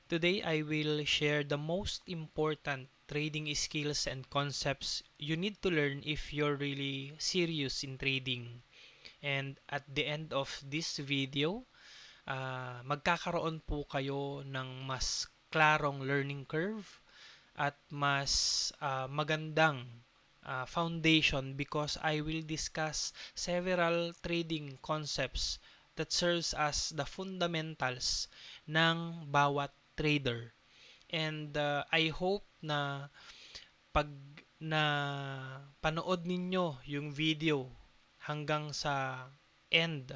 Today, I will share the most important trading skills and concepts you need to learn if you're really serious in trading. And at the end of this video, magkakaroon po kayo ng mas klarong learning curve at mas magandang foundation because I will discuss several trading concepts that serves as the fundamentals ng bawat trader. And I hope na pag na panood ninyo yung video hanggang sa end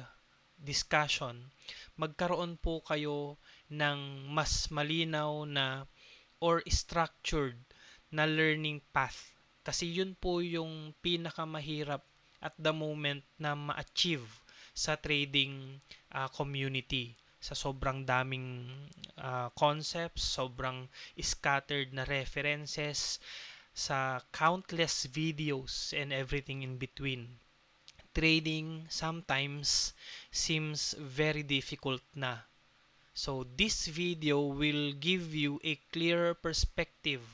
discussion, magkaroon po kayo ng mas malinaw na or structured na learning path. Kasi yun po yung pinakamahirap at the moment na ma-achieve sa trading community. Sa sobrang daming concepts, sobrang scattered na references, sa countless videos and everything in between. Trading sometimes seems very difficult na. So this video will give you a clearer perspective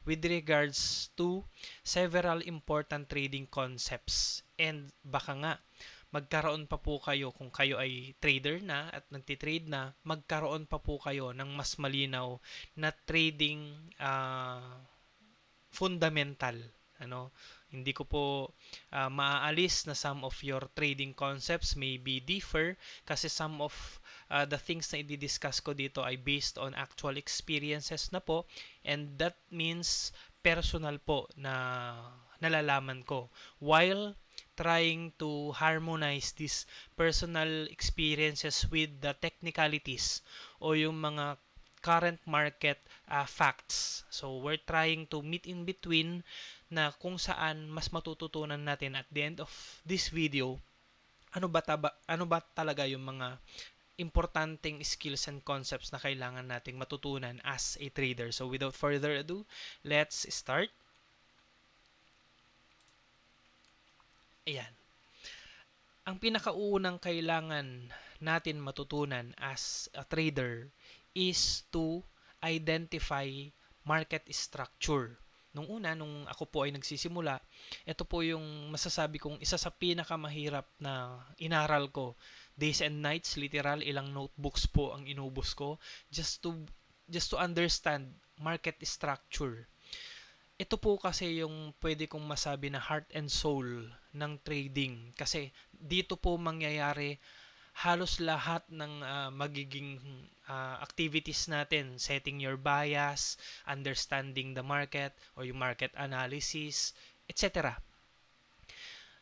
with regards to several important trading concepts. And baka nga, magkaroon pa po kayo kung kayo ay trader na at nagtitrade na, magkaroon pa po kayo ng mas malinaw na trading fundamental. Hindi ko po maaalis na some of your trading concepts may be differ kasi some of the things na i-discuss ko dito ay based on actual experiences na po, and that means personal po na nalalaman ko while trying to harmonize these personal experiences with the technicalities o yung mga current market facts. So we're trying to meet in between na kung saan mas matututunan natin at the end of this video ano ba talaga yung mga importanteng skills and concepts na kailangan nating matutunan as a trader. So without further ado, let's start. Ayan. Ang pinakaunang kailangan natin matutunan as a trader is to identify market structure. Nung ako po ay nagsisimula, ito po yung masasabi kong isa sa pinakamahirap na inaral ko. Days and nights, literal, ilang notebooks po ang inubos ko just to understand market structure. Ito po kasi yung pwede kong masabi na heart and soul ng trading. Kasi dito po mangyayari halos lahat ng magiging activities natin. Setting your bias, understanding the market or yung market analysis, etc.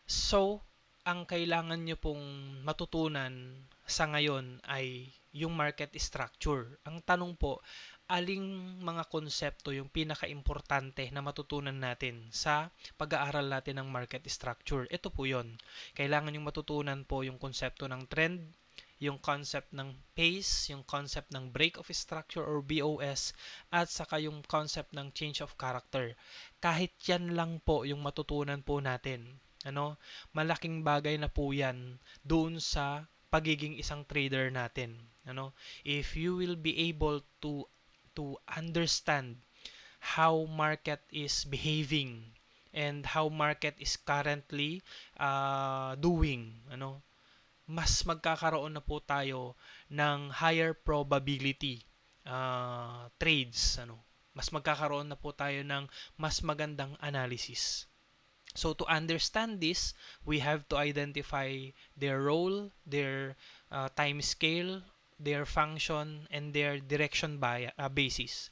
So, ang kailangan nyo pong matutunan sa ngayon ay yung market structure. Ang tanong po, aling mga konsepto yung pinaka-importante na matutunan natin sa pag-aaral natin ng market structure? Ito po yon. Kailangan yung matutunan po yung konsepto ng trend, yung concept ng pace, yung concept ng break of structure or BOS, at saka yung concept ng change of character. Kahit yan lang po yung matutunan po natin. Malaking bagay na po yan doon sa pagiging isang trader natin. If you will be able to understand how market is behaving and how market is currently doing, mas magkakaroon na po tayo ng higher probability trades, mas magkakaroon na po tayo ng mas magandang analysis. So to understand this, we have to identify their role, their time scale, their function, and their direction basis.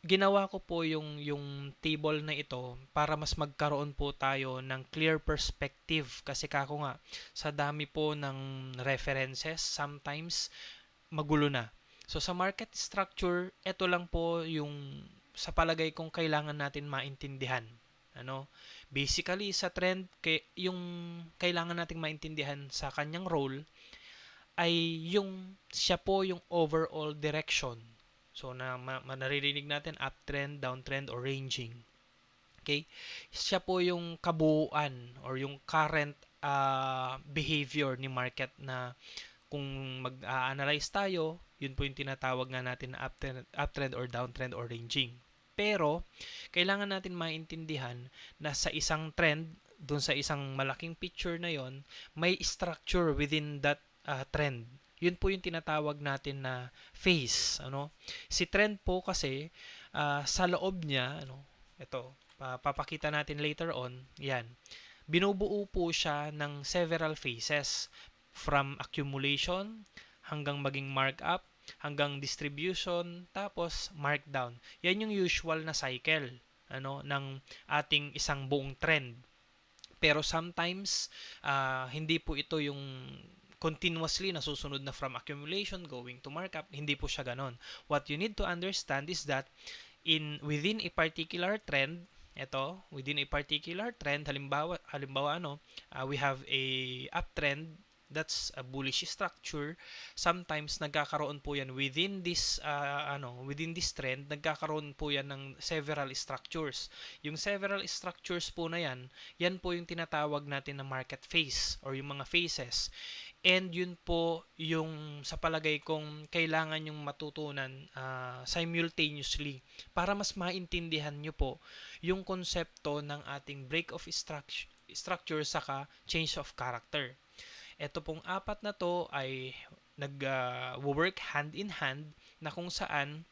Ginawa ko po yung table na ito para mas magkaroon po tayo ng clear perspective kasi kako nga sa dami po ng references sometimes magulo na. So sa market structure, ito lang po yung sa palagay kong kailangan natin maintindihan. Basically sa trend, yung kailangan nating maintindihan sa kanyang role ay yung siya po yung overall direction. So naririnig natin uptrend, downtrend, or ranging. Okay? Siya po yung kabuuan or yung current behavior ni market na kung mag-analyze tayo, Yun po yung tinatawag nga natin na uptrend or downtrend or ranging. Pero, kailangan natin maintindihan na sa isang trend, dun sa isang malaking picture na yon, may structure within that trend. Yun po yung tinatawag natin na phase. Si trend po kasi, sa loob niya, ito, papakita natin later on, yan, binubuo po siya ng several phases from accumulation hanggang maging markup, hanggang distribution, tapos markdown. Yan yung usual na cycle ng ating isang buong trend. Pero sometimes hindi po ito yung continuously nasusunod na from accumulation going to markup. Hindi po siya ganon. What you need to understand is that within a particular trend, within a particular trend, halimbawa we have a uptrend, that's a bullish structure. Sometimes nagkakaroon po yan within this trend, nagkakaroon po yan ng several structures. Yung several structures po na yan po yung tinatawag natin na market phase or yung mga phases. And yun po yung sa palagay kong kailangan yung matutunan simultaneously para mas maintindihan nyo po yung konsepto ng ating break of structure saka change of character. Ito pong apat na to ay nag-work hand in hand na kung saan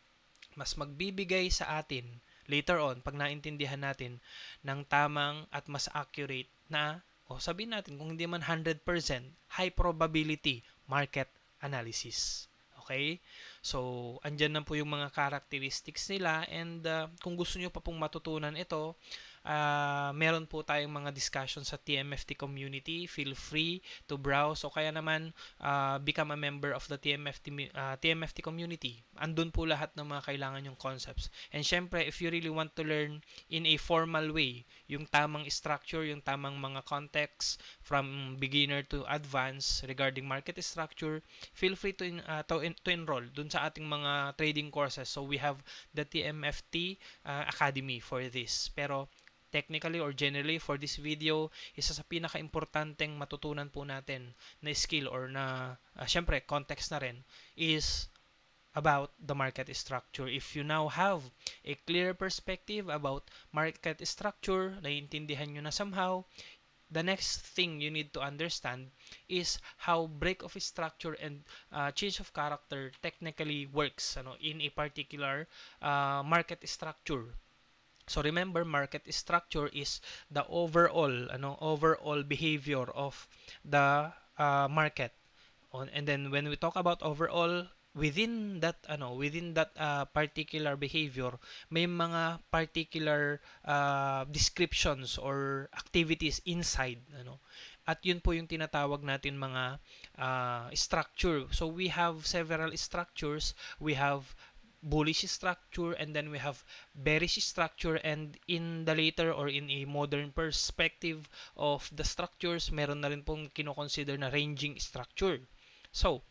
mas magbibigay sa atin later on pag naintindihan natin ng tamang at mas accurate na sabihin natin kung hindi man 100% high probability market analysis. Okay? So, andyan na po yung mga characteristics nila and kung gusto nyo pa pong matutunan ito, meron po tayong mga discussion sa TMFT community. Feel free to browse o kaya naman become a member of the TMFT community. Andun po lahat ng mga kailangan yung concepts. And syempre, if you really want to learn in a formal way, yung tamang structure, yung tamang mga context from beginner to advanced regarding market structure, feel free to enroll dun sa ating mga trading courses. So we have the TMFT Academy for this. Pero technically or generally for this video, isa sa pinaka-importanteng matutunan po natin na skill or na syempre context na rin is about the market structure. If you now have a clear perspective about market structure, naiintindihan nyo na somehow, the next thing you need to understand is how break of structure and change of character technically works in a particular market structure. So remember, market structure is the overall behavior of the market. And then when we talk about overall, within that particular behavior, may mga particular descriptions or activities inside at yun po yung tinatawag natin mga structure. So we have several structures. We have bullish structure and then we have bearish structure, and in the later or in a modern perspective of the structures, meron na rin pong kinoconsider na ranging structure. So,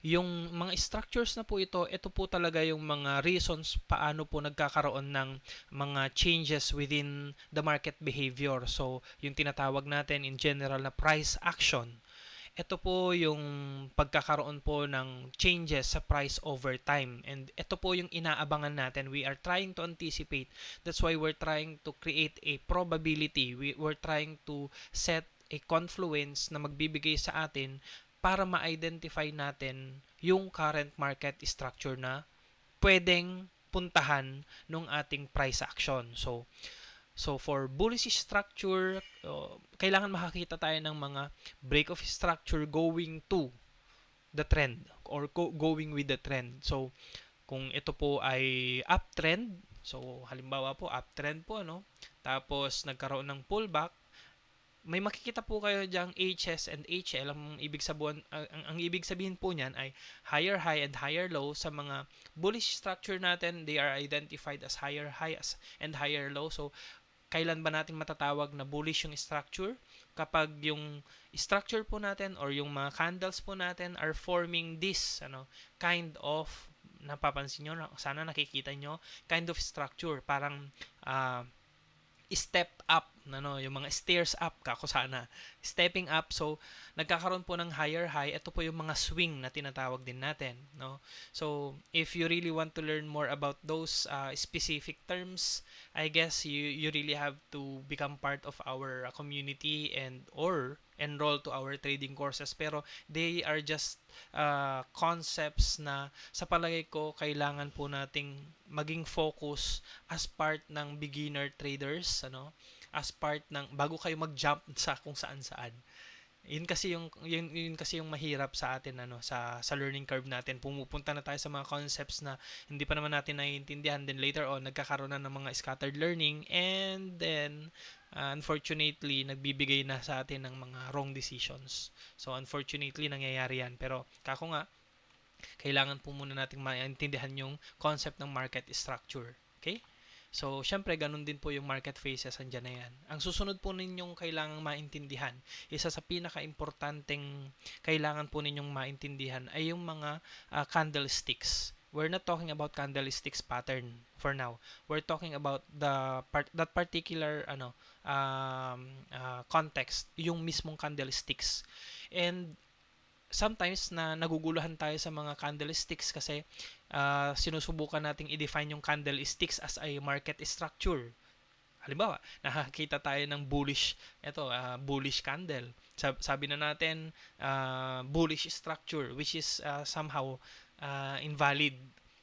yung mga structures na po ito po talaga yung mga reasons paano po nagkakaroon ng mga changes within the market behavior. So, yung tinatawag natin in general na price action. Ito po yung pagkakaroon po ng changes sa price over time. And ito po yung inaabangan natin. We are trying to anticipate. That's why we're trying to create a probability. We're trying to set a confluence na magbibigay sa atin para ma-identify natin yung current market structure na pwedeng puntahan ng ating price action. So for bullish structure, kailangan makakita tayo ng mga break of structure going to the trend or going with the trend. So kung ito po ay uptrend, so halimbawa po uptrend po tapos nagkaroon ng pullback, may makikita po kayo diyang HS and HL. Ang ibig sabihin po niyan ay higher high and higher low. Sa mga bullish structure natin, they are identified as higher high and higher low. So kailan ba natin matatawag na bullish yung structure? Kapag yung structure po natin or yung mga candles po natin are forming this kind of, napapansin nyo, sana nakikita nyo, kind of structure, parang step up ano, yung mga stairs up kako sana. Stepping up, so nagkakaroon po ng higher high. Ito po yung mga swing na tinatawag din natin, no? So, if you really want to learn more about those specific terms, I guess you really have to become part of our community and or enroll to our trading courses. Pero they are just concepts na sa palagay ko kailangan po nating maging focus as part ng beginner traders, ano, as part ng bago kayo mag-jump sa kung saan-saan. Yun kasi yung mahirap sa atin, ano, sa learning curve natin. Pumupunta na tayo sa mga concepts na hindi pa naman natin naiintindihan, then later on nagkakaroon na ng mga scattered learning, and then unfortunately nagbibigay na sa atin ng mga wrong decisions. So unfortunately nangyayari yan, pero kako nga kailangan po muna nating maintindihan yung concept ng market structure. Okay? So, syempre, ganun din po yung market phases, andyan na yan. Ang susunod po ninyong kailangang maintindihan, isa sa pinaka-importanteng kailangan po ninyong maintindihan ay yung mga candlesticks. We're not talking about candlesticks pattern for now. We're talking about that particular context, yung mismong candlesticks. And sometimes na naguguluhan tayo sa mga candlesticks kasi sinusubukan nating i-define yung candlesticks as a market structure. Halimbawa, nakakita tayo ng bullish candle. Sabi na natin bullish structure, which is somehow invalid.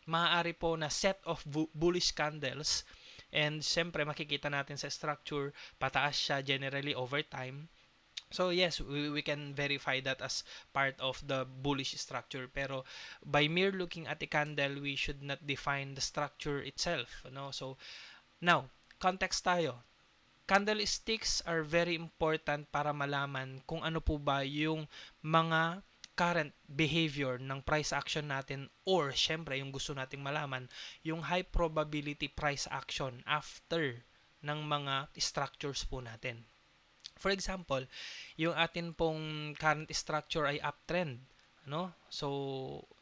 Maaari po na set of bullish candles, and siyempre makikita natin sa structure pataas siya generally over time. So yes, we can verify that as part of the bullish structure. Pero by mere looking at a candle, we should not define the structure itself. No? So now, context tayo. Candlesticks are very important para malaman kung ano po ba yung mga current behavior ng price action natin, or syempre yung gusto nating malaman, yung high probability price action after ng mga structures po natin. For example, yung atin pong current structure ay uptrend, no? So,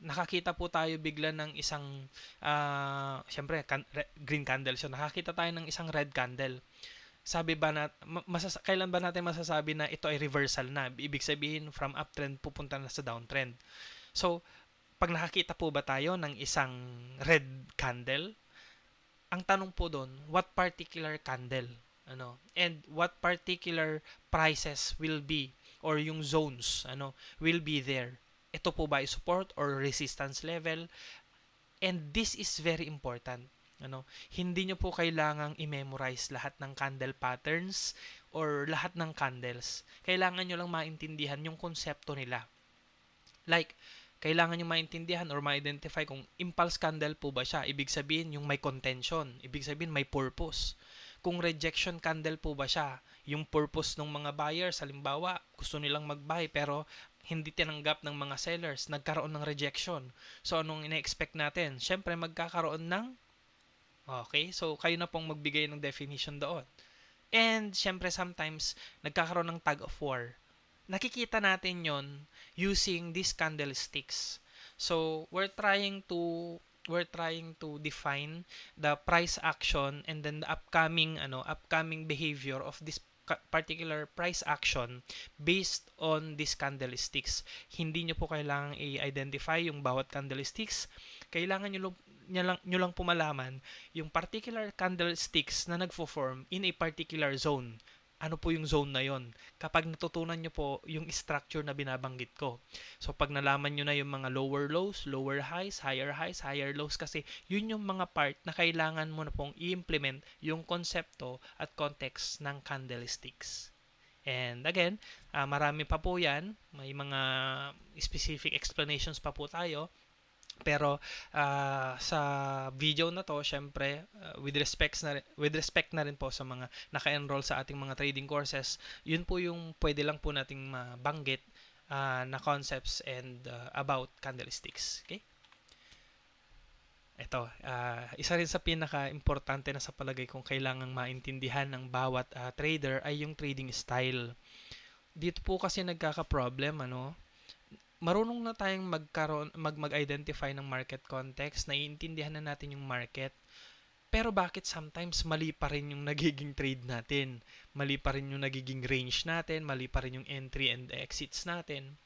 nakakita po tayo bigla ng isang syempre green candle. So, nakakita tayo ng isang red candle. Sabi ba kailan ba natin masasabi na ito ay reversal na? Ibig sabihin from uptrend pupunta na sa downtrend. So, pag nakakita po ba tayo ng isang red candle, ang tanong po doon, what particular candle? And what particular prices will be, or yung zones will be there. Ito po ba ay support or resistance level? And this is very important. Hindi nyo po kailangang i-memorize lahat ng candle patterns or lahat ng candles. Kailangan nyo lang maintindihan yung konsepto nila. Like, kailangan nyo maintindihan or ma-identify kung impulse candle po ba siya. Ibig sabihin yung may contention. Ibig sabihin may purpose. Kung rejection candle po ba siya, yung purpose ng mga buyers, halimbawa, gusto nilang mag-buy pero hindi tinanggap ng mga sellers, nagkaroon ng rejection. So, anong ina-expect natin? Siyempre, magkakaroon ng okay, so kayo na pong magbigay ng definition doon. And, siyempre, sometimes, nagkakaroon ng tug of war. Nakikita natin yon using these candlesticks. So, we're trying to define the price action and then the upcoming behavior of this particular price action based on these candlesticks. Hindi nyo po kailangang i-identify yung bawat candlesticks. Kailangan nyo lang pumalaman yung particular candlesticks na nagfo-form in a particular zone. Ano po yung zone na yon? Kapag natutunan nyo po yung structure na binabanggit ko. So, pag nalaman nyo na yung mga lower lows, lower highs, higher lows, kasi yun yung mga part na kailangan mo na pong i-implement yung konsepto at context ng candlesticks. And again, marami pa po yan. May mga specific explanations pa po tayo. Pero sa video na to, syempre with respect na rin po sa mga naka-enroll sa ating mga trading courses, yun po yung pwede lang po nating mabanggit na concepts and about candlesticks. Okay? Ito, isa rin sa pinaka-importante na sa palagay kong kailangang maintindihan ng bawat trader ay yung trading style. Dito po kasi nagkaka-problem, marunong na tayong mag-identify ng market context, naiintindihan na natin yung market. Pero bakit sometimes mali pa rin yung nagiging trade natin? Mali pa rin yung nagiging range natin, mali pa rin yung entry and exits natin.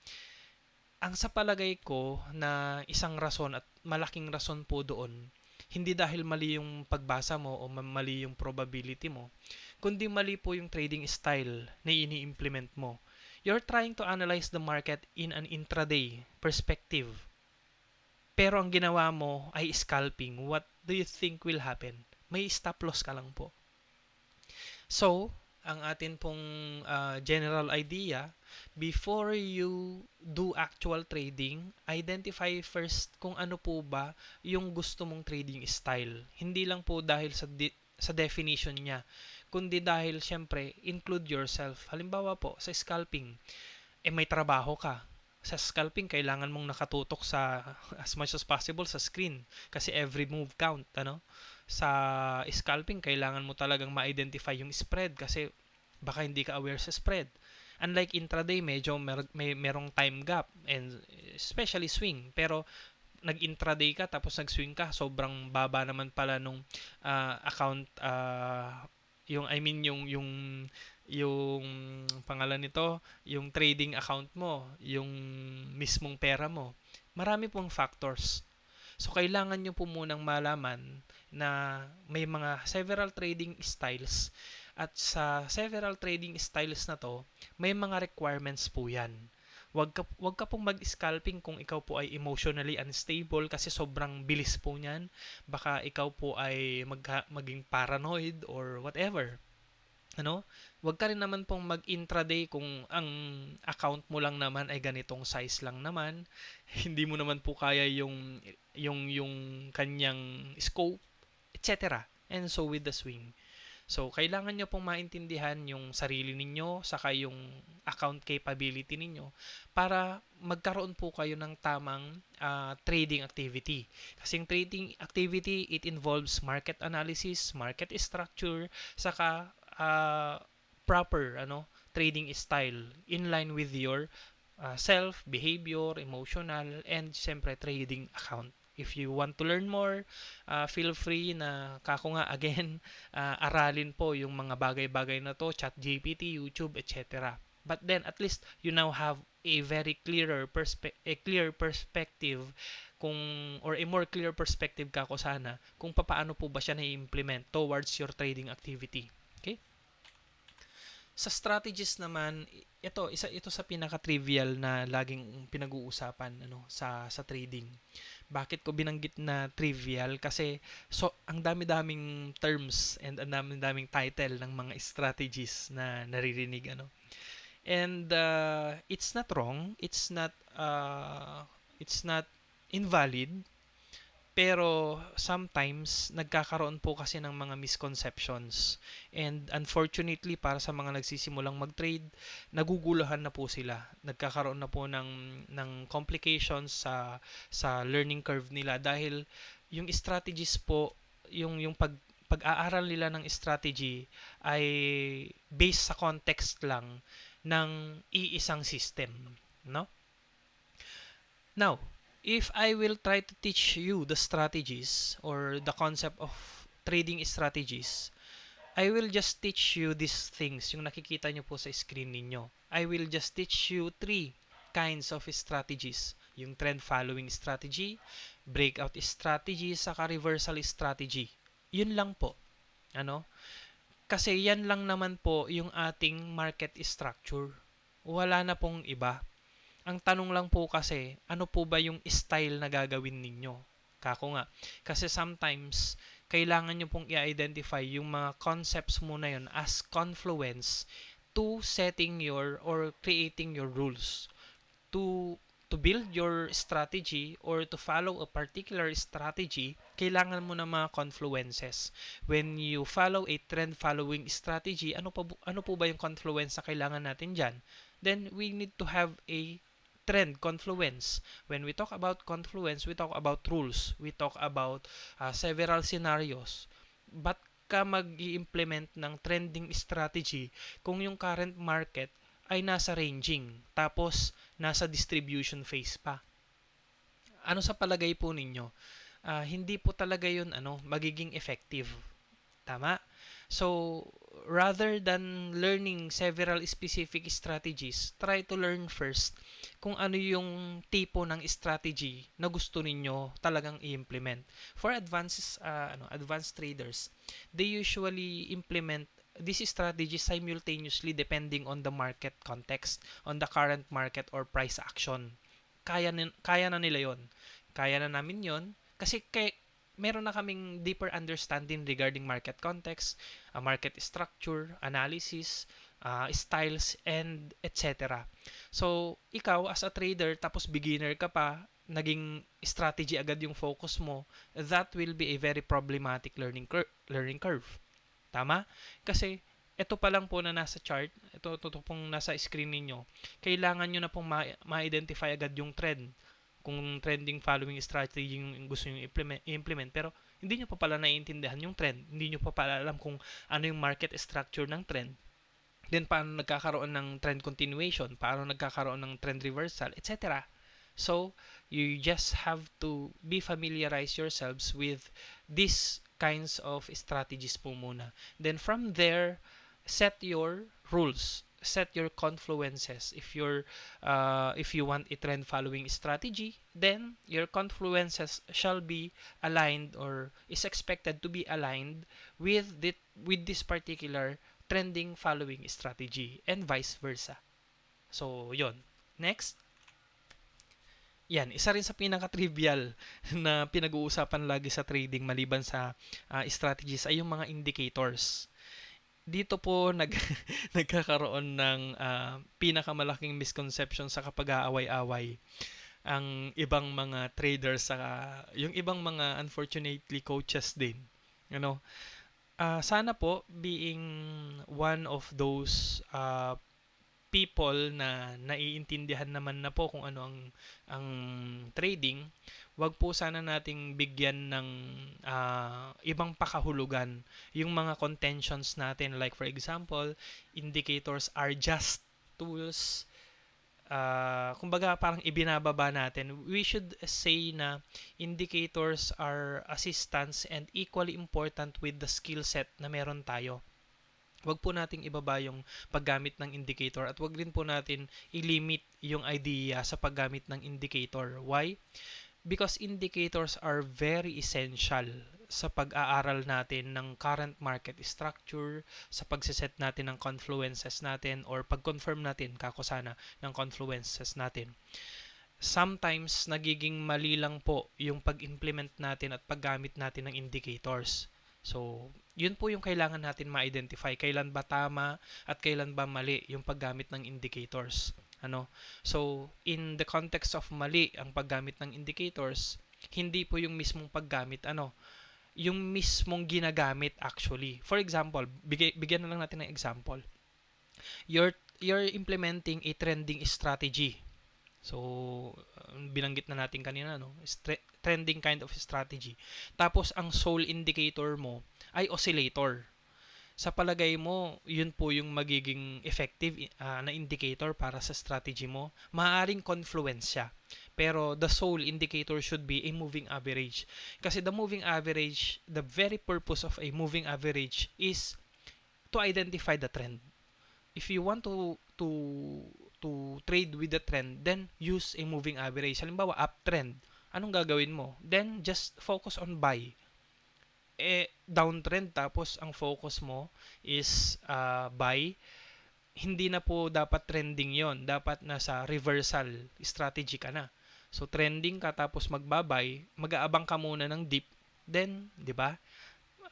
Ang sa palagay ko na isang rason at malaking rason po doon, hindi dahil mali yung pagbasa mo o mali yung probability mo, kundi mali po yung trading style na ini-implement mo. You're trying to analyze the market in an intraday perspective. Pero ang ginawa mo ay scalping. What do you think will happen? May stop loss ka lang po. So, ang atin pong general idea, before you do actual trading, identify first kung ano po ba yung gusto mong trading style. Hindi lang po dahil sa definition niya, kundi dahil syempre include yourself. Halimbawa po sa scalping, may trabaho ka. Sa scalping, kailangan mong nakatutok sa as much as possible sa screen kasi every move count, ano? Sa scalping, kailangan mo talagang ma-identify yung spread kasi baka hindi ka aware sa spread. Unlike intraday, medyo merong time gap and especially swing. Pero nag-intraday ka tapos nag-swing ka, sobrang baba naman pala nung account yung I mean yung pangalan nito, yung trading account mo, yung mismong pera mo. Marami pong factors. So, kailangan nyo po munang malaman na may mga several trading styles at sa several trading styles na to, may mga requirements po yan. Wag ka pong mag-scalping kung ikaw po ay emotionally unstable kasi sobrang bilis po niyan. Baka ikaw po ay maging paranoid or whatever. Ano? Wag ka rin naman pong mag-intraday kung ang account mo lang naman ay ganitong size lang naman. Hindi mo naman po kaya yung kanyang scope, etc. And so with the swing. So, kailangan nyo pong maintindihan yung sarili ninyo, saka yung account capability ninyo para magkaroon po kayo ng tamang trading activity. Kasi yung trading activity, it involves market analysis, market structure, saka proper trading style in line with your self, behavior, emotional, and siyempre trading account. If you want to learn more, feel free na kako nga again, aralin po yung mga bagay-bagay na to, ChatGPT, YouTube, etc. But then at least you now have a very clear perspective kung or a more clear perspective kako sana kung paano po ba siya na-implement towards your trading activity. Okay? Sa strategies naman, ito sa pinaka-trivial na laging pinag-uusapan sa trading. Bakit ko binanggit na trivial? Kasi ang dami-daming terms and ang dami-daming title ng mga strategies na naririnig And it's not wrong, it's not invalid, pero sometimes nagkakaroon po kasi ng mga misconceptions. And unfortunately para sa mga nagsisimulang mag-trade, naguguluhan na po sila. Nagkakaroon na po ng complications sa learning curve nila dahil yung strategies po, yung pag-aaral nila ng strategy ay based sa context lang ng iisang system, no? Now, if I will try to teach you the strategies or the concept of trading strategies, I will just teach you these things, yung nakikita nyo po sa screen ninyo. I will just teach you 3 kinds of strategies. Yung trend following strategy, breakout strategy, saka reversal strategy. Yun lang po. Kasi yan lang naman po yung ating market structure. Wala na pong iba. Ang tanong lang po kasi, ano po ba yung style na gagawin ninyo? Kako nga. Kasi sometimes, kailangan nyo pong i-identify yung mga concepts mo na yun as confluence to setting your or creating your rules. To build your strategy or to follow a particular strategy, kailangan mo ng mga confluences. When you follow a trend following strategy, ano po ba yung confluence na kailangan natin dyan? Then we need to have a trend confluence. When we talk about confluence, we talk about rules. We talk about several scenarios. But ka mag-i-implement ng trending strategy kung yung current market ay nasa ranging tapos nasa distribution phase pa? Ano sa palagay po ninyo? hindi po talaga yun magiging effective. Tama? So, rather than learning several specific strategies, try to learn first kung ano yung tipo ng strategy na gusto ninyo talagang i-implement. For advanced traders, they usually implement this strategy simultaneously depending on the market context, on the current market or price action. Kaya na nila yon. Kaya na namin yon kasi meron na kaming deeper understanding regarding market context, market structure, analysis, styles, and etc. So, ikaw as a trader, tapos beginner ka pa, naging strategy agad yung focus mo, that will be a very problematic learning curve. Tama? Kasi, ito pa lang po na nasa chart, ito pong nasa screen ninyo, kailangan nyo na pong ma-identify agad yung trend kung trending following strategy yung gusto nyo i-implement, pero hindi nyo pa pala naiintindihan yung trend, hindi nyo pa pala alam kung ano yung market structure ng trend, then paano nagkakaroon ng trend continuation, paano nagkakaroon ng trend reversal, etc. So, you just have to be familiarize yourselves with these kinds of strategies po muna. Then from there, set your rules, set your confluences. If you want a trend following strategy, then your confluences shall be aligned or is expected to be aligned with this particular trending following strategy and vice versa. So, yon. Next. Yan, isa rin sa pinaka-trivial na pinag-uusapan lagi sa trading maliban sa strategies ay yung mga indicators. Dito po nagkakaroon ng pinakamalaking misconception sa kapag aaway-away ang ibang mga traders sa yung ibang mga unfortunately coaches din. Sana po being one of those people na naiintindihan naman na po kung ano ang trading, wag po sana nating bigyan ng ibang pakahulugan yung mga contentions natin, like for example, indicators are just tools. Kumbaga parang ibinababa natin. We should say na indicators are assistants and equally important with the skill set na meron tayo. Wag po nating ibaba yung paggamit ng indicator at wag rin po natin i-limit yung idea sa paggamit ng indicator. Why? Because indicators are very essential sa pag-aaral natin ng current market structure, sa pagsiset natin ng confluences natin or pag-confirm natin sana ng confluences natin. Sometimes nagiging mali lang po yung pag-implement natin at paggamit natin ng indicators. So, yun po yung kailangan natin ma-identify. Kailan ba tama at kailan ba mali yung paggamit ng indicators. So, in the context of mali ang paggamit ng indicators, hindi po yung mismong paggamit, yung mismong ginagamit actually. For example, bigyan na lang natin ng example. You're implementing a trending strategy. So, binanggit na natin kanina, trending kind of strategy. Tapos, ang sole indicator mo ay oscillator. Sa palagay mo, yun po yung magiging effective na indicator para sa strategy mo. Maaaring confluence siya. Pero the sole indicator should be a moving average. Kasi the moving average, the very purpose of a moving average is to identify the trend. If you want to trade with the trend, then use a moving average. Halimbawa, uptrend. Anong gagawin mo? Then, just focus on buy. Downtrend, tapos ang focus mo is buy. Hindi na po dapat trending yon. Dapat nasa reversal strategy ka na. So, trending ka, tapos magbabay, mag-aabang ka muna ng dip. Then, di ba?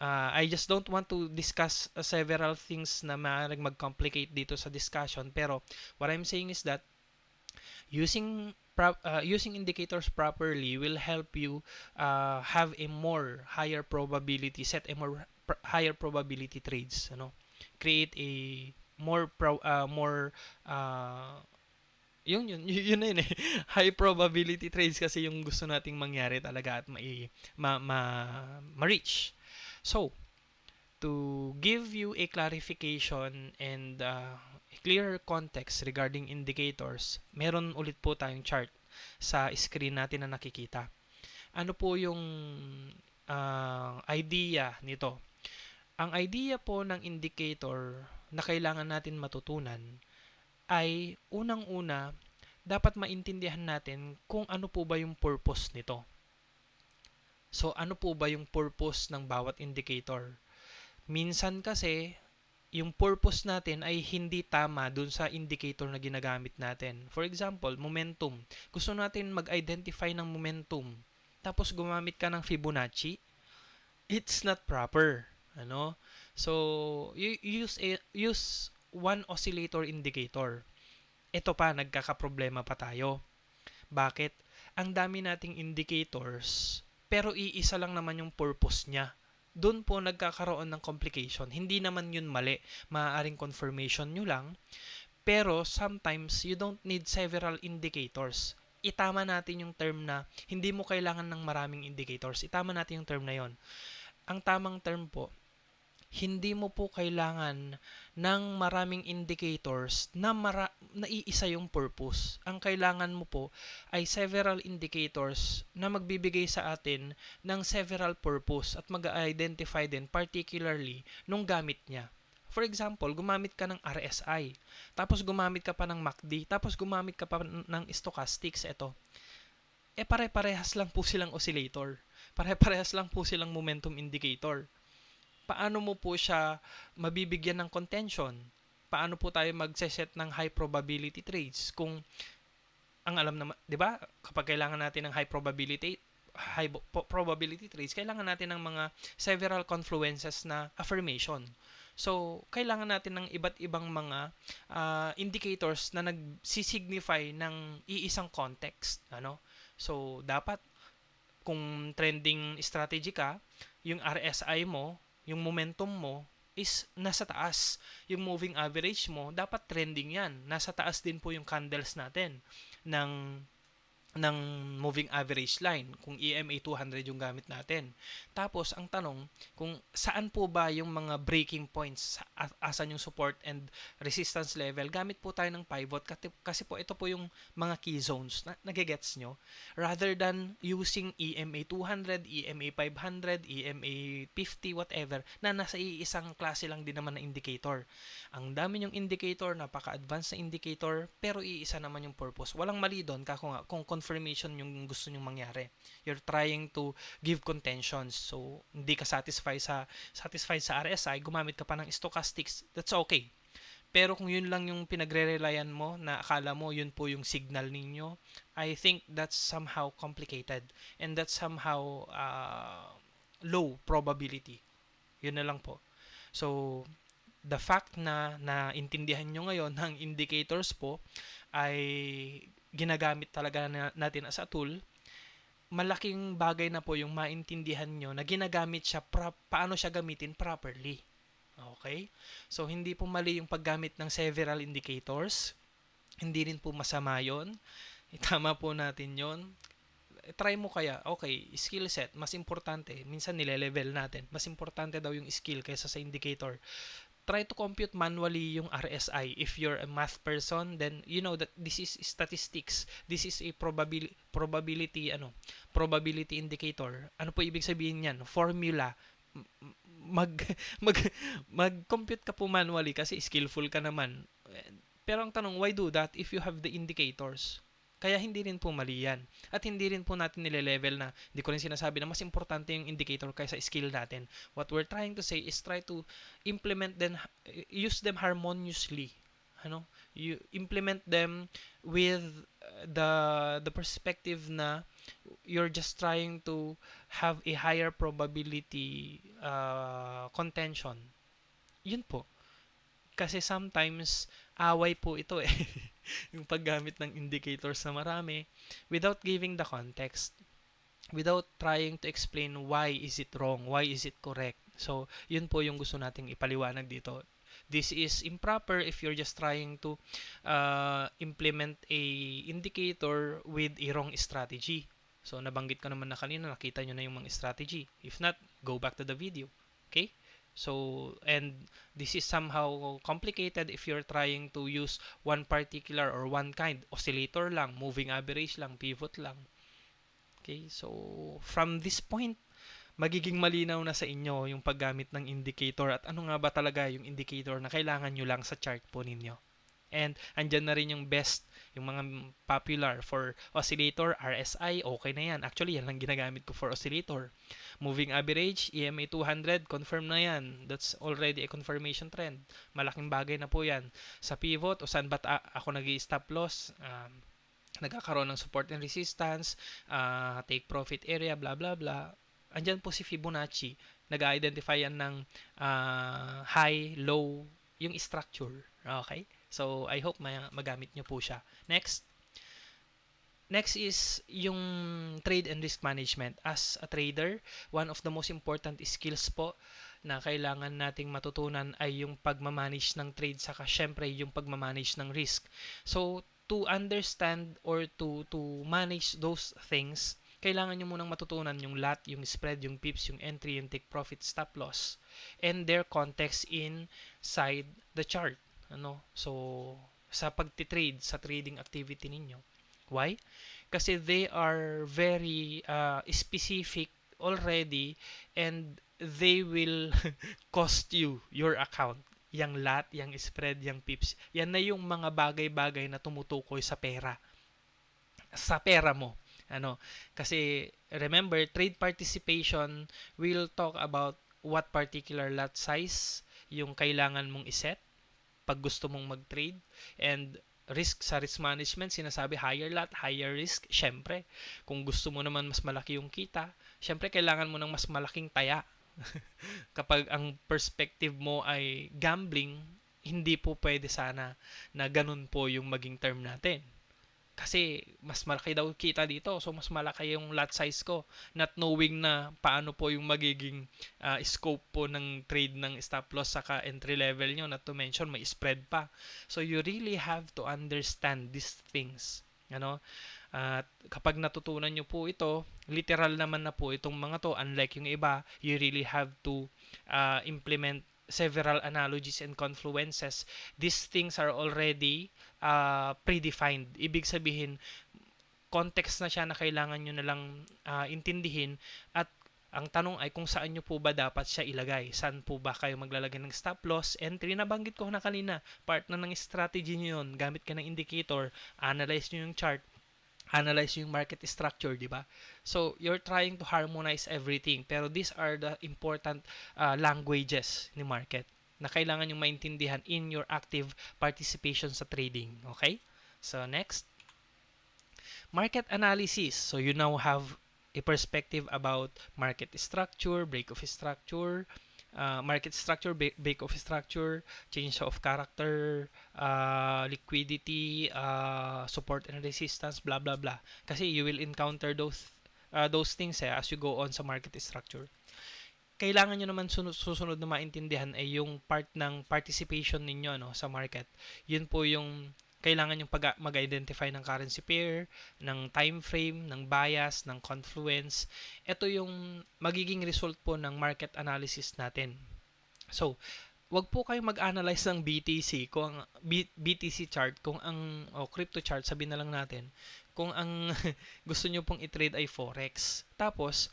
I just don't want to discuss several things na maaaring mag-complicate dito sa discussion, pero what I'm saying is that using indicators properly will help you have a more higher probability, set a more higher probability trades, create a more yun na yun eh. High probability trades kasi yung gusto nating mangyari talaga at ma-reach. So, to give you a clarification and a clearer context regarding indicators, meron ulit po tayong chart sa screen natin na nakikita. Ano po yung idea nito? Ang idea po ng indicator na kailangan natin matutunan ay unang-una, dapat maintindihan natin kung ano po ba yung purpose nito. So, ano po ba yung purpose ng bawat indicator? Minsan kasi, yung purpose natin ay hindi tama dun sa indicator na ginagamit natin. For example, momentum. Gusto natin mag-identify ng momentum. Tapos gumamit ka ng Fibonacci. It's not proper. Ano? So, use one oscillator indicator. Ito pa, nagkakaproblema pa tayo. Bakit? Ang dami nating indicators, pero iisa lang naman yung purpose niya. Doon po nagkakaroon ng complication. Hindi naman yun mali. Maaaring confirmation nyo lang. Pero sometimes, you don't need several indicators. Itama natin yung term na hindi mo kailangan ng maraming indicators. Itama natin yung term na yon. Ang tamang term po, hindi mo po kailangan ng maraming indicators na iisa yung purpose. Ang kailangan mo po ay several indicators na magbibigay sa atin ng several purpose at mag-identify din particularly nung gamit niya. For example, gumamit ka ng RSI, tapos gumamit ka pa ng MACD, tapos gumamit ka pa ng stochastics. Ito, pare-parehas lang po silang oscillator. Pare-parehas lang po silang momentum indicator. Paano mo po siya mabibigyan ng contention? Paano po tayo magse-set ng high probability trades kung ang alam naman, 'di ba? Kapag kailangan natin ng high probability trades, kailangan natin ng mga several confluences na affirmation. So, kailangan natin ng iba't ibang mga indicators na nagsisignify ng iisang context, ano? So, dapat kung trending strategy ka, yung RSI mo, yung momentum mo is nasa taas. Yung moving average mo, dapat trending yan. Nasa taas din po yung candles natin ng ng moving average line kung EMA 200 yung gamit natin. Tapos ang tanong kung saan po ba yung mga breaking points, asan yung support and resistance level, gamit po tayo ng pivot kasi po ito po yung mga key zones na nagigets nyo, rather than using EMA 200, EMA 500, EMA 50, whatever, na nasa iisang klase lang din naman na indicator. Ang dami yung indicator, napaka-advanced na indicator, pero iisa naman yung purpose. Walang mali doon kung confirmation yung gusto nyong mangyari. You're trying to give contentions. So, hindi ka satisfied sa RSI, gumamit ka pa ng stochastics, that's okay. Pero kung yun lang yung pinagre-relyan mo, na akala mo yun po yung signal ninyo, I think that's somehow complicated. And that's somehow low probability. Yun na lang po. So, the fact na naintindihan nyo ngayon ng indicators po ay ginagamit talaga natin as a tool, malaking bagay na po yung maintindihan nyo na ginagamit siya, paano siya gamitin properly. Okay? So, hindi po mali yung paggamit ng several indicators. Hindi rin po masama yon. Tama po natin yon. Try mo kaya, okay, skill set, mas importante. Minsan nile-level natin. Mas importante daw yung skill kaysa sa indicator. Try to compute manually yung RSI. If you're a math person, then you know that this is statistics. This is a probability indicator. Ano po ibig sabihin niyan? Formula. Mag mag mag-compute ka po manually kasi skillful ka naman. Pero ang tanong, why do that if you have the indicators? Kaya hindi rin po mali yan. At hindi rin po natin nile-level na, hindi ko rin sinasabi na mas importante yung indicator kaysa skill natin. What we're trying to say is try to implement them, use them harmoniously. Ano? You implement them with the perspective na you're just trying to have a higher probability contention. Yun po. Kasi sometimes, away po ito eh. Yung paggamit ng indicators na marami without giving the context. Without trying to explain why is it wrong, why is it correct. So, yun po yung gusto nating ipaliwanag dito. This is improper if you're just trying to implement a indicator with a wrong strategy. So, nabanggit ko naman na kanina, nakita nyo na yung mga strategy. If not, go back to the video. Okay? So, and this is somehow complicated if you're trying to use one particular or one kind. Oscillator lang, moving average lang, pivot lang. Okay, so from this point, magiging malinaw na sa inyo yung paggamit ng indicator at ano nga ba talaga yung indicator na kailangan nyo lang sa chart po ninyo. And andyan na rin yung best, yung mga popular for oscillator, RSI, okay na yan. Actually, yan lang ginagamit ko for oscillator. Moving average, EMA 200, confirm na yan. That's already a confirmation trend. Malaking bagay na po yan. Sa pivot, o saan ba't ako nag-i-stop loss, nagkakaroon ng support and resistance, take profit area, blah blah blah. Andyan po si Fibonacci. Nag-identify yan ng high, low, yung structure. Okay? So, I hope magamit nyo po siya. Next. Next is yung trade and risk management. As a trader, one of the most important skills po na kailangan nating matutunan ay yung pagmamanage ng trade saka syempre yung pagmamanage ng risk. So, to understand or to manage those things, kailangan nyo munang matutunan yung lot, yung spread, yung pips, yung entry, yung take profit, stop loss, and their context inside the chart. So, sa pagtitrade, sa trading activity ninyo. Why? Kasi they are very specific already and they will cost you your account. Yang lot, yang spread, yang pips. Yan na yung mga bagay-bagay na tumutukoy sa pera. Sa pera mo. Kasi remember, trade participation will talk about what particular lot size yung kailangan mong iset pag gusto mong mag-trade, and risk management, sinasabi higher lot, higher risk. Syempre, kung gusto mo naman mas malaki yung kita, syempre kailangan mo ng mas malaking taya. Kapag ang perspective mo ay gambling, hindi po pwede sana na ganun po yung maging term natin. Kasi mas malaki daw kita dito, so mas malaki yung lot size ko, not knowing na paano po yung magiging scope po ng trade ng stop loss saka entry level nyo, not to mention may spread pa. So you really have to understand these things. At kapag natutunan nyo po ito, literal naman na po itong mga to. Unlike yung iba, you really have to implement several analogies and confluences. These things are already predefined. Ibig sabihin, context na siya na kailangan nyo na lang intindihin, at ang tanong ay kung saan nyo po ba dapat siya ilagay. Saan po ba kayo maglalagay ng stop loss, entry, nabanggit ko na kanina. Part na ng strategy nyo yun. Gamit ka ng indicator, analyze nyo yung chart, analyze yung market structure, di ba? So, you're trying to harmonize everything. Pero these are the important languages ni market na kailangan yung maintindihan in your active participation sa trading. Okay? So, next. Market analysis. So, you now have a perspective about market structure, break of structure, market structure, break of structure, change of character, liquidity, support and resistance, blah blah blah. Kasi you will encounter those things as you go on sa market structure. Kailangan nyo naman susunod na maintindihan ay yung part ng participation ninyo sa market. Yun po yung kailangan yung mag-identify ng currency pair, ng time frame, ng bias, ng confluence. Ito yung magiging result po ng market analysis natin. So, wag po kayong mag-analyze ng BTC kung ang BTC chart, kung ang crypto chart, sabihin na lang natin, kung ang gusto nyo pong i-trade ay forex. Tapos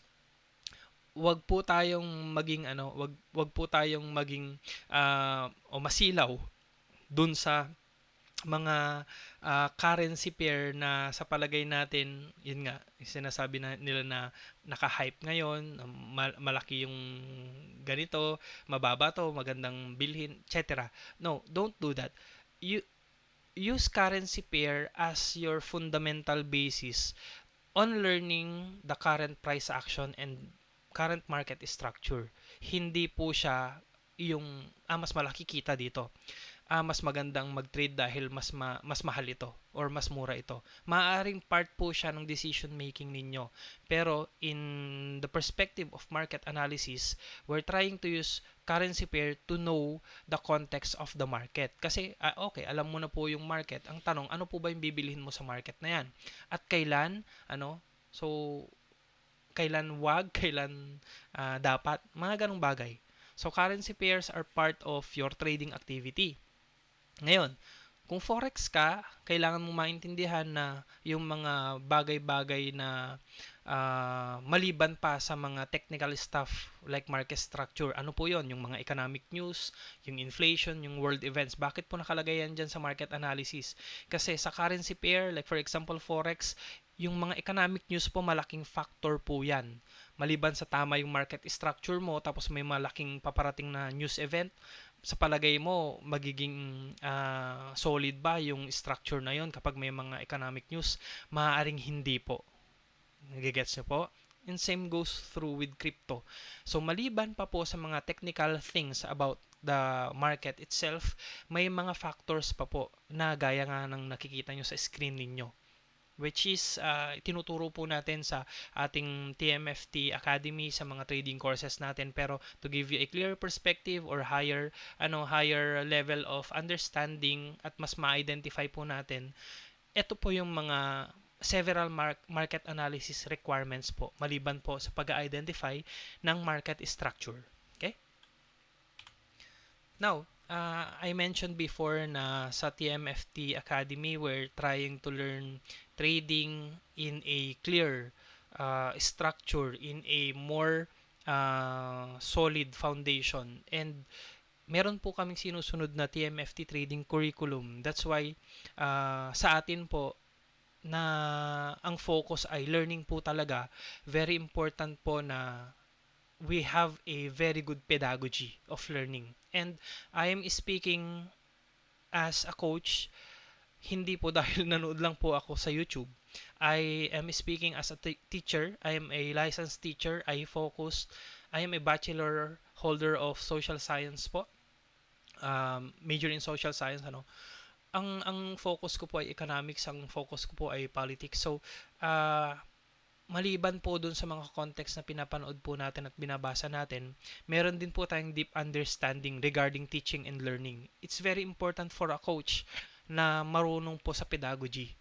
wag po tayong maging wag po tayong maging masilaw dun sa mga currency pair na sa palagay natin, yun nga, sinasabi nila na naka-hype ngayon, malaki yung ganito, mababa to, magandang bilhin, etc. No, don't do that. You use currency pair as your fundamental basis on learning the current price action and current market structure. Hindi po siya yung mas malaki kita dito, mas magandang mag-trade dahil mas mahal ito or mas mura ito. Maaaring part po siya ng decision making ninyo. Pero in the perspective of market analysis, we're trying to use currency pair to know the context of the market. Kasi okay, alam mo na po yung market. Ang tanong, ano po ba yung bibilhin mo sa market na yan? At kailan, so kailan wag, kailan dapat, mga ganong bagay. So currency pairs are part of your trading activity. Ngayon, Kung forex ka, kailangan mong maintindihan na yung mga bagay-bagay na maliban pa sa mga technical stuff like market structure. Ano po yon? Yung mga economic news, yung inflation, yung world events. Bakit po nakalagay yan dyan sa market analysis? Kasi sa currency pair, like for example forex, yung mga economic news po malaking factor po yan. Maliban sa tama yung market structure mo, tapos may malaking paparating na news event, sa palagay mo, magiging solid ba yung structure na yon kapag may mga economic news? Maaaring hindi po. Nagigets nyo po? And same goes through with crypto. So, maliban pa po sa mga technical things about the market itself, may mga factors pa po na gaya nga ng nakikita nyo sa screen ninyo, which is tinuturo po natin sa ating TMFT Academy sa mga trading courses natin. Pero to give you a clear perspective or higher level of understanding at mas ma-identify po natin, ito po yung mga several market analysis requirements po maliban po sa pag-identify ng market structure. Okay? Now, I mentioned before na sa TMFT Academy, we're trying to learn trading in a clear structure, in a more solid foundation. And meron po kaming sinusunod na TMFT trading curriculum. That's why sa atin po na ang focus ay learning po talaga. Very important po na we have a very good pedagogy of learning. And I am speaking as a coach, hindi po dahil nanood lang po ako sa YouTube. I am speaking as a teacher. I am a licensed teacher. I am a bachelor holder of social science po. Major in social science, ano. Ang focus ko po ay economics, ang focus ko po ay politics. So, maliban po dun sa mga context na pinapanood po natin at binabasa natin, meron din po tayong deep understanding regarding teaching and learning. It's very important for a coach na marunong po sa pedagogy.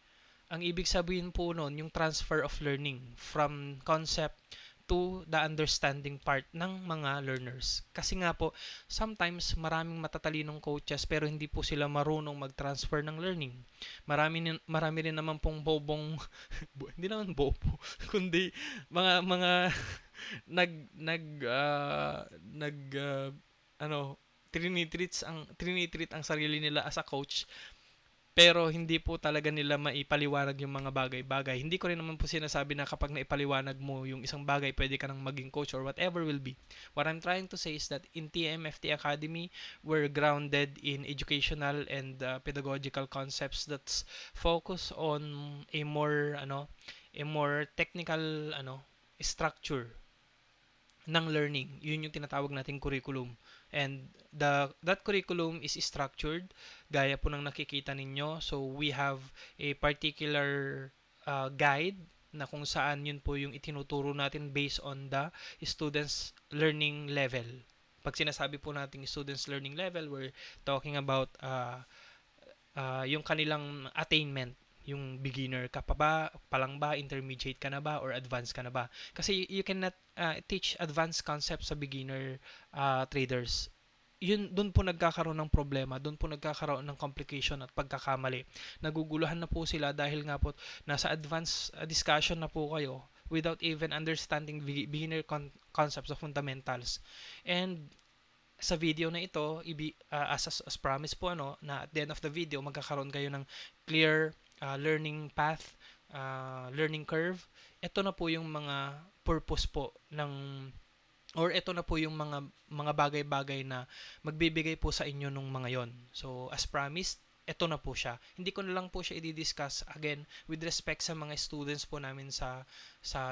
Ang ibig sabihin po nun, yung transfer of learning from concept to the understanding part ng mga learners. Kasi nga po, sometimes maraming matatalinong coaches pero hindi po sila marunong mag-transfer ng learning. Marami rin naman pong bobong hindi naman bobo, kundi mga nag nag nag ano trinitreat ang sarili nila as a coach, pero hindi po talaga nila maipaliwanag yung mga bagay-bagay. Hindi ko rin naman po sinasabi na kapag naipaliwanag mo yung isang bagay, pwede ka nang maging coach or whatever will be. What I'm trying to say is that in TMFT Academy, we're grounded in educational and pedagogical concepts that's focus on a more technical structure ng learning. Yun yung tinatawag nating curriculum. And that curriculum is structured gaya po ng nakikita ninyo. So we have a particular guide na kung saan yun po yung itinuturo natin based on the students learning level. Pag sinasabi po natin students learning level, we're talking about yung kanilang attainment, yung beginner ka pa lang ba, intermediate ka na ba, or advanced ka na ba. Kasi you cannot teach advanced concepts sa beginner traders. Yun, doon po nagkakaroon ng problema, doon po nagkakaroon ng complication at pagkakamali. Naguguluhan na po sila dahil nga po nasa advanced discussion na po kayo without even understanding beginner concepts of fundamentals. And sa video na ito, as promise po na at the end of the video magkakaroon kayo ng clear learning path, learning curve. Ito na po yung mga purpose po or ito na po yung mga bagay-bagay na magbibigay po sa inyo nung mga yon. So as promised, ito na po siya. Hindi ko na lang po siya i-discuss again with respect sa mga students po namin sa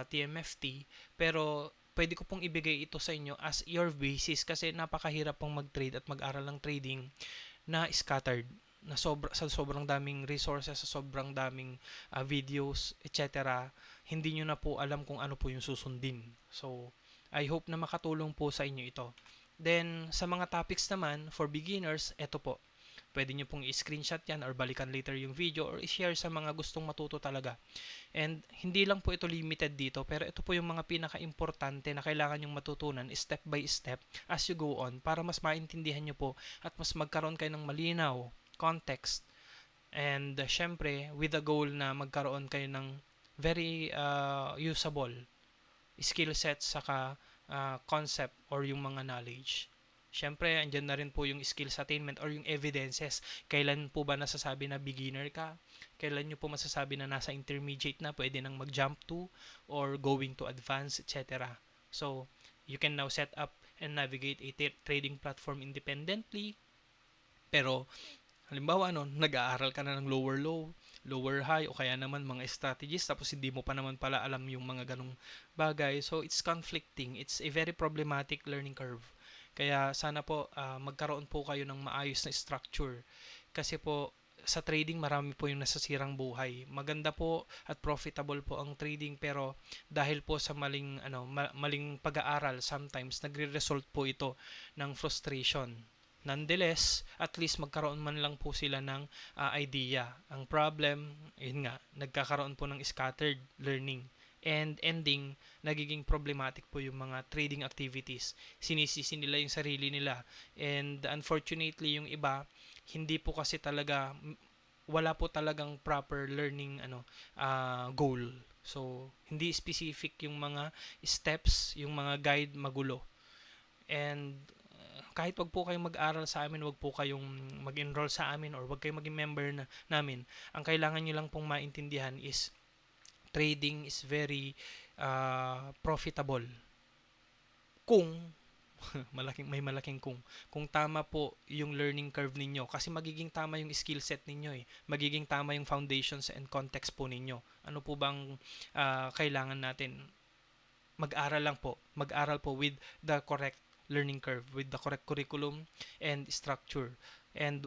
TMFT, pero pwede ko pong ibigay ito sa inyo as your basis kasi napakahirap pong mag-trade at mag-aral ng trading na scattered, na sa sobrang daming resources, sa sobrang daming videos, etc. Hindi nyo na po alam kung ano po yung susundin. So, I hope na makatulong po sa inyo ito. Then, sa mga topics naman, for beginners, ito po. Pwede nyo pong i-screenshot yan or balikan later yung video or i-share sa mga gustong matuto talaga. And hindi lang po ito limited dito, pero ito po yung mga pinaka-importante na kailangan nyong matutunan step by step as you go on para mas maintindihan nyo po at mas magkaroon kayo ng malinaw context And syempre, with the goal na magkaroon kayo ng very usable skill sets saka concept or yung mga knowledge. Siyempre, andyan na rin po yung skills attainment or yung evidences. Kailan po ba nasasabi na beginner ka? Kailan nyo po masasabi na nasa intermediate na, pwede nang mag-jump to or going to advanced, etc. So, you can now set up and navigate a trading platform independently. Pero, halimbawa, nag-aaral ka na ng lower low, lower high, o kaya naman mga strategies, tapos hindi mo pa naman pala alam yung mga ganong bagay. So, it's conflicting. It's a very problematic learning curve. Kaya sana po magkaroon po kayo ng maayos na structure. Kasi po, sa trading marami po yung nasasirang buhay. Maganda po at profitable po ang trading, pero dahil po sa maling pag-aaral, sometimes nagre-result po ito ng frustration. Nonetheless, at least magkaroon man lang po sila ng idea. Ang problem, yun nga, nagkakaroon po ng scattered learning. And ending, nagiging problematic po yung mga trading activities. Sinisisi nila yung sarili nila. And unfortunately, yung iba, hindi po kasi talaga, wala po talagang proper learning goal. So, hindi specific yung mga steps, yung mga guide, magulo. And kahit wag po kayong mag-aral sa amin, wag po kayong mag-enroll sa amin, or wag kayong maging member namin. Ang kailangan nyo lang pong maintindihan is trading is very profitable kung may malaking kung tama po yung learning curve ninyo, kasi magiging tama yung skill set ninyo magiging tama yung foundations and context po ninyo. Ano po bang kailangan natin? Mag-aral po with the correct learning curve, with the correct curriculum and structure. And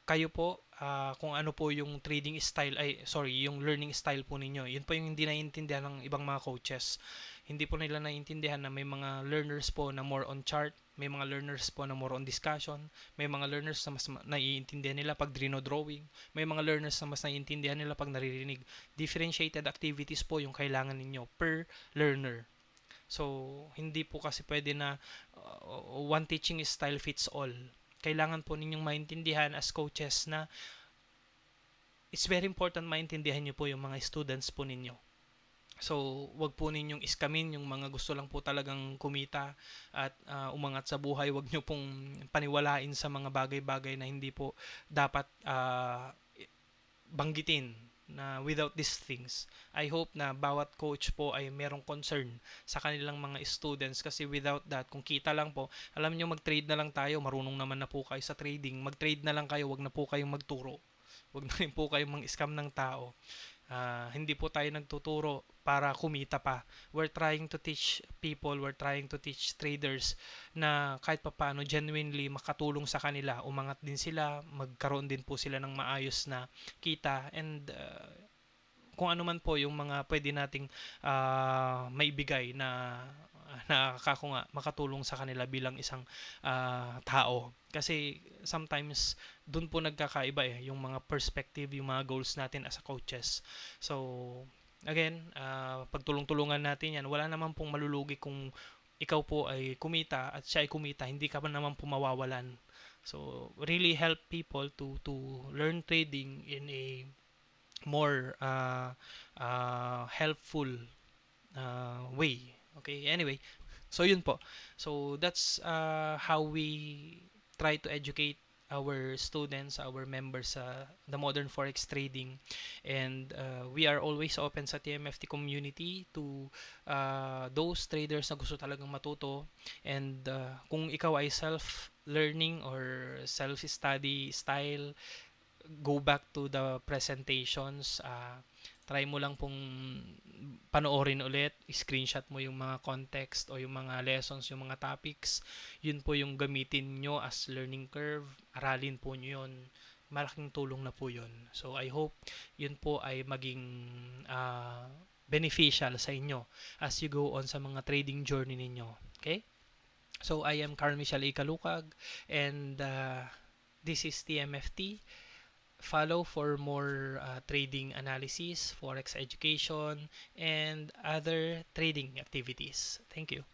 kayo po, kung ano po yung trading style, yung learning style po ninyo, yun po yung hindi naiintindihan ng ibang mga coaches. Hindi po nila naiintindihan na may mga learners po na more on chart, may mga learners po na more on discussion, may mga learners na mas naiintindihan nila pag drawing, may mga learners na mas naiintindihan nila pag naririnig. Differentiated activities po yung kailangan ninyo per learner. So, hindi po kasi pwede na one teaching style fits all. Kailangan po ninyong maintindihan as coaches na it's very important maintindihan nyo po yung mga students po ninyo. So, wag po ninyong iskamin yung mga gusto lang po talagang kumita at umangat sa buhay. Wag nyo pong paniwalain sa mga bagay-bagay na hindi po dapat banggitin na without these things. I hope na bawat coach po ay merong concern sa kanilang mga students, kasi without that, kung kita lang po, alam nyo, mag-trade na lang tayo, marunong naman na po kayo sa trading, mag-trade na lang kayo, wag na po kayong magturo, wag na rin po kayong mang-scam ng tao. Hindi po tayo nagtuturo para kumita pa. We're trying to teach people, we're trying to teach traders na kahit papaano genuinely makatulong sa kanila, umangat din sila, magkaroon din po sila ng maayos na kita, and kung ano man po yung mga pwede nating maibigay na makatulong sa kanila bilang isang tao. Kasi sometimes dun po nagkakaiba yung mga perspective, yung mga goals natin as a coaches. So again, pagtulong-tulungan natin yan. Wala naman pong malulugi kung ikaw po ay kumita at siya ay kumita, hindi ka pa naman po mawawalan. So really help people to learn trading in a more helpful way. Okay, anyway, so yun po. So that's how we try to educate our students, our members sa the modern forex trading. And we are always open sa TMFT community to those traders na gusto talagang matuto. And kung ikaw ay self-learning or self-study style, go back to the presentations, try mo lang pong panoorin ulit, screenshot mo yung mga context o yung mga lessons, yung mga topics. Yun po yung gamitin nyo as learning curve. Aralin po nyo yun. Malaking tulong na po yun. So I hope yun po ay maging beneficial sa inyo as you go on sa mga trading journey ninyo. Okay? So I am Carl Michel Ikalukag, and this is TMFT. Follow for more trading analysis, forex education, and other trading activities. Thank you.